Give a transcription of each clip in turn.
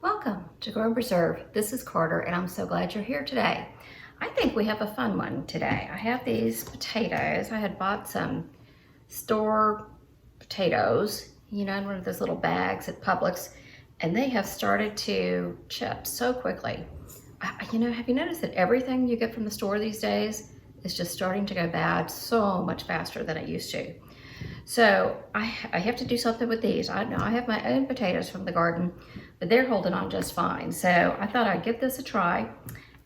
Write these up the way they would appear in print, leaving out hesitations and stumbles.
Welcome to Grow and Preserve. This is Carter and I'm so glad you're here today. I think we have a fun one today. I have these potatoes. I had bought some store potatoes, in one of those little bags at Publix, and they have started to chip so quickly. Have you noticed that everything you get from the store these days is just starting to go bad so much faster than it used to? So I have to do something with these. I know I have my own potatoes from the garden, but they're holding on just fine. So I thought I'd give this a try,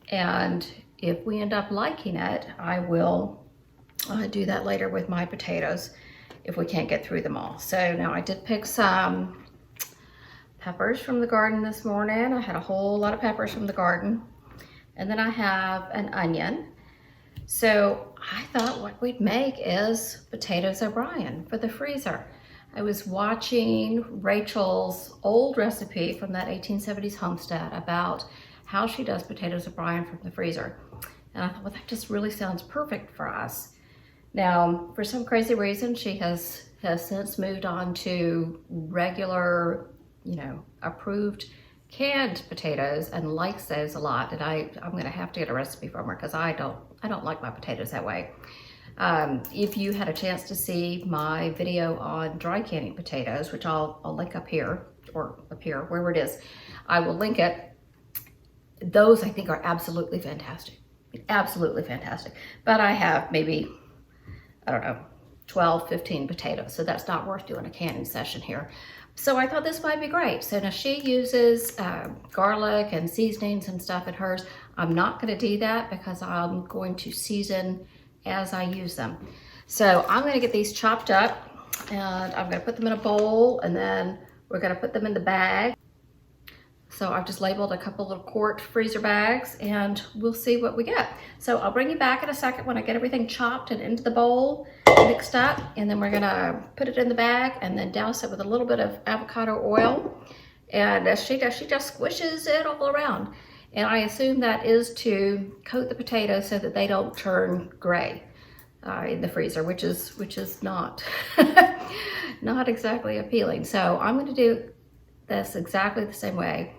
and if we end up liking it, I will do that later with my potatoes if we can't get through them all. So now I did pick some peppers from the garden this morning. I had a whole lot of peppers from the garden, and then I have an onion. So I thought what we'd make is potatoes O'Brien for the freezer. I was watching Rachel's old recipe from that 1870s Homestead about how she does potatoes O'Brien from the freezer. And I thought, well, that just really sounds perfect for us. Now, for some crazy reason, she has since moved on to regular, approved canned potatoes and likes those a lot. And I'm gonna have to get a recipe from her because I don't like my potatoes that way. If you had a chance to see my video on dry canning potatoes, which I'll link up here, or up here, wherever it is, I will link it. Those I think are absolutely fantastic. Absolutely fantastic. But I have maybe, 12, 15 potatoes, so that's not worth doing a canning session here. So I thought this might be great. So now she uses garlic and seasonings and stuff in hers. I'm not gonna do that because I'm going to season as I use them. So I'm gonna get these chopped up and I'm gonna put them in a bowl, and then we're gonna put them in the bag. So I've just labeled a couple of quart freezer bags and we'll see what we get. So I'll bring you back in a second when I get everything chopped and into the bowl, mixed up, and then we're gonna put it in the bag and then douse it with a little bit of avocado oil. And as she does, she just squishes it all around. And I assume that is to coat the potatoes so that they don't turn gray in the freezer, which is not, not exactly appealing. So I'm gonna do this exactly the same way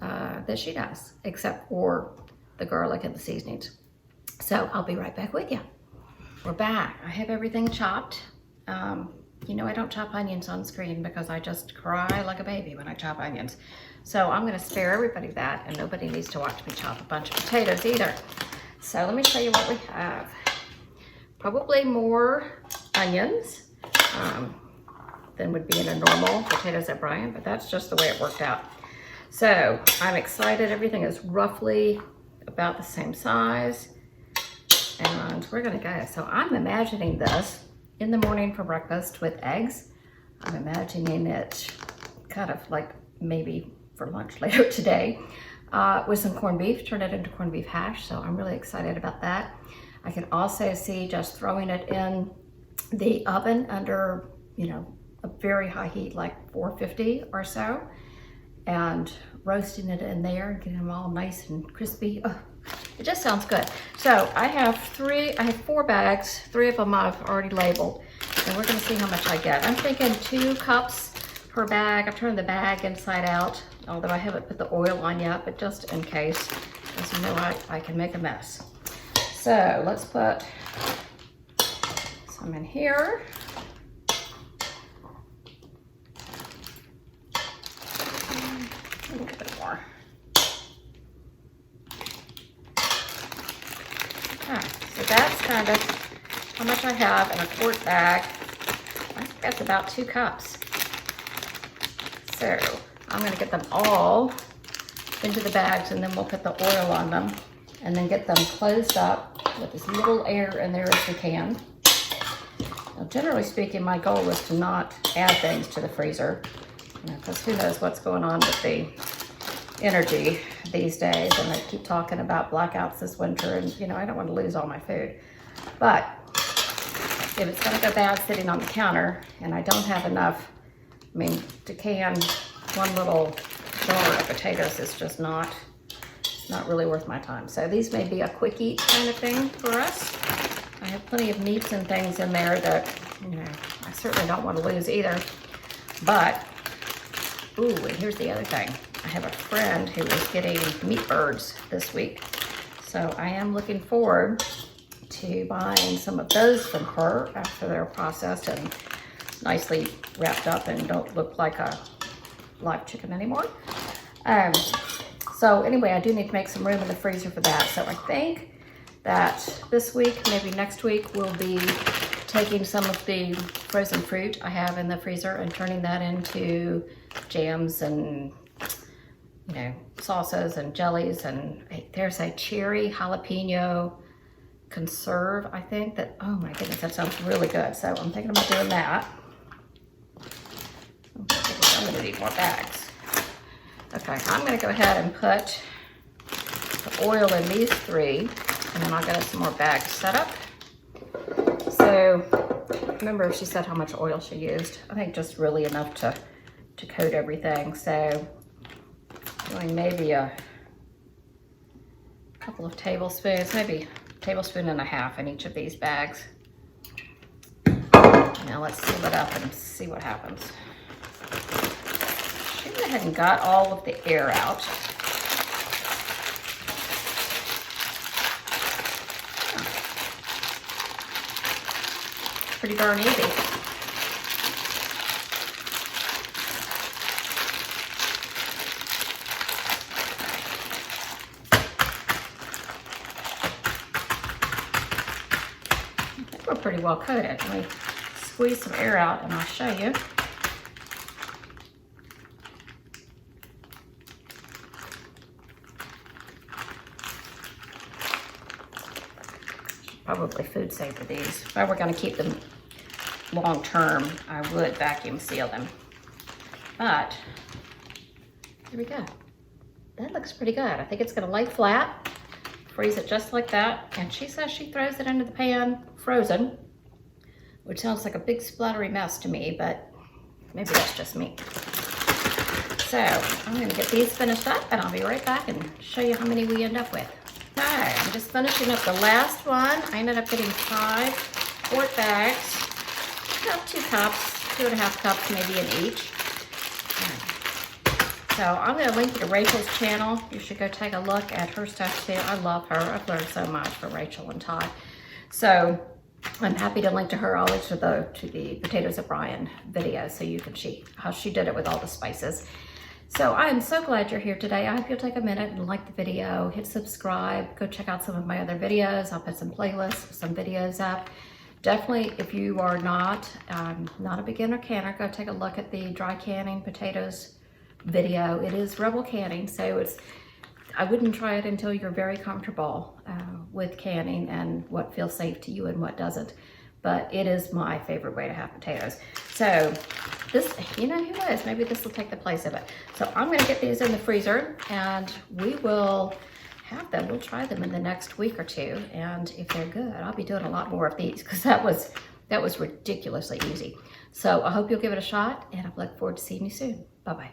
that she does, except for the garlic and the seasonings. So I'll be right back with you. We're back. I have everything chopped. I don't chop onions on screen because I just cry like a baby when I chop onions. So I'm gonna spare everybody that, and nobody needs to watch me chop a bunch of potatoes either. So let me show you what we have. Probably more onions than would be in a normal potatoes O'Brien, but that's just the way it worked out. So I'm excited. Everything is roughly about the same size, and we're gonna go. So I'm imagining this in the morning for breakfast with eggs. I'm imagining it kind of like maybe for lunch later today with some corned beef, turn it into corned beef hash. So I'm really excited about that. I can also see just throwing it in the oven under, a very high heat, like 450 or so, and roasting it in there and getting them all nice and crispy. Oh, it just sounds good. So I have 4 bags, 3 of them I've already labeled, and we're gonna see how much I get. I'm thinking 2 cups per bag. I've turned the bag inside out, although I haven't put the oil on yet, but just in case, as you know, I can make a mess. So let's put some in here. A little bit more. Okay, so that's kind of how much I have in a quart bag. I think that's about 2 cups. So I'm gonna get them all into the bags, and then we'll put the oil on them and then get them closed up with as little air in there as we can. Now, generally speaking, my goal is to not add things to the freezer, because who knows what's going on with the energy these days, and they keep talking about blackouts this winter, and I don't want to lose all my food. But if it's going to go bad sitting on the counter and I don't have enough, to can one little jar of potatoes is just not really worth my time. So these may be a quick eat kind of thing for us. I have plenty of meats and things in there that I certainly don't want to lose either. But Ooh, and here's the other thing. I have a friend who is getting meat birds this week. So I am looking forward to buying some of those from her after they're processed and nicely wrapped up and don't look like a live chicken anymore. So anyway, I do need to make some room in the freezer for that. So I think that this week, maybe next week, we'll be taking some of the frozen fruit I have in the freezer and turning that into jams and, you know, salsas and jellies. And there's a cherry jalapeno conserve, I think, that, oh my goodness, that sounds really good. So I'm thinking about doing that. I'm gonna need more bags. Okay, I'm gonna go ahead and put the oil in these 3, and then I'll get us some more bags set up. So, remember she said how much oil she used. I think just really enough to coat everything. So, doing maybe a couple of tablespoons, maybe a tablespoon and a half in each of these bags. Now let's seal it up and see what happens. She went ahead and got all of the air out. Pretty darn easy. I think we're pretty well coated. Let me squeeze some air out and I'll show you. Probably food safe for these. If I were going to keep them long term, I would vacuum seal them. But here we go. That looks pretty good. I think it's going to lay flat, freeze it just like that. And she says she throws it into the pan frozen, which sounds like a big splattery mess to me, but maybe that's just me. So I'm going to get these finished up and I'll be right back and show you how many we end up with. Okay, I'm just finishing up the last one. I ended up getting 5 quart bags, about 2 cups, 2.5 cups maybe in each. So I'm going to link you to Rachel's channel. You should go take a look at her stuff too. I love her. I've learned so much from Rachel and Todd. So I'm happy to link to her always to the Potatoes of Brian video so you can see how she did it with all the spices. So I am so glad you're here today. I hope you'll take a minute and like the video, hit subscribe, go check out some of my other videos. I'll put some playlists with some videos up. Definitely, if you are not a beginner canner, go take a look at the dry canning potatoes video. It is rebel canning, so I wouldn't try it until you're very comfortable with canning and what feels safe to you and what doesn't. But it is my favorite way to have potatoes. So this, you know, who knows, maybe this will take the place of it. So I'm gonna get these in the freezer and we will have them. We'll try them in the next week or 2. And if they're good, I'll be doing a lot more of these because that was ridiculously easy. So I hope you'll give it a shot and I look forward to seeing you soon. Bye-bye.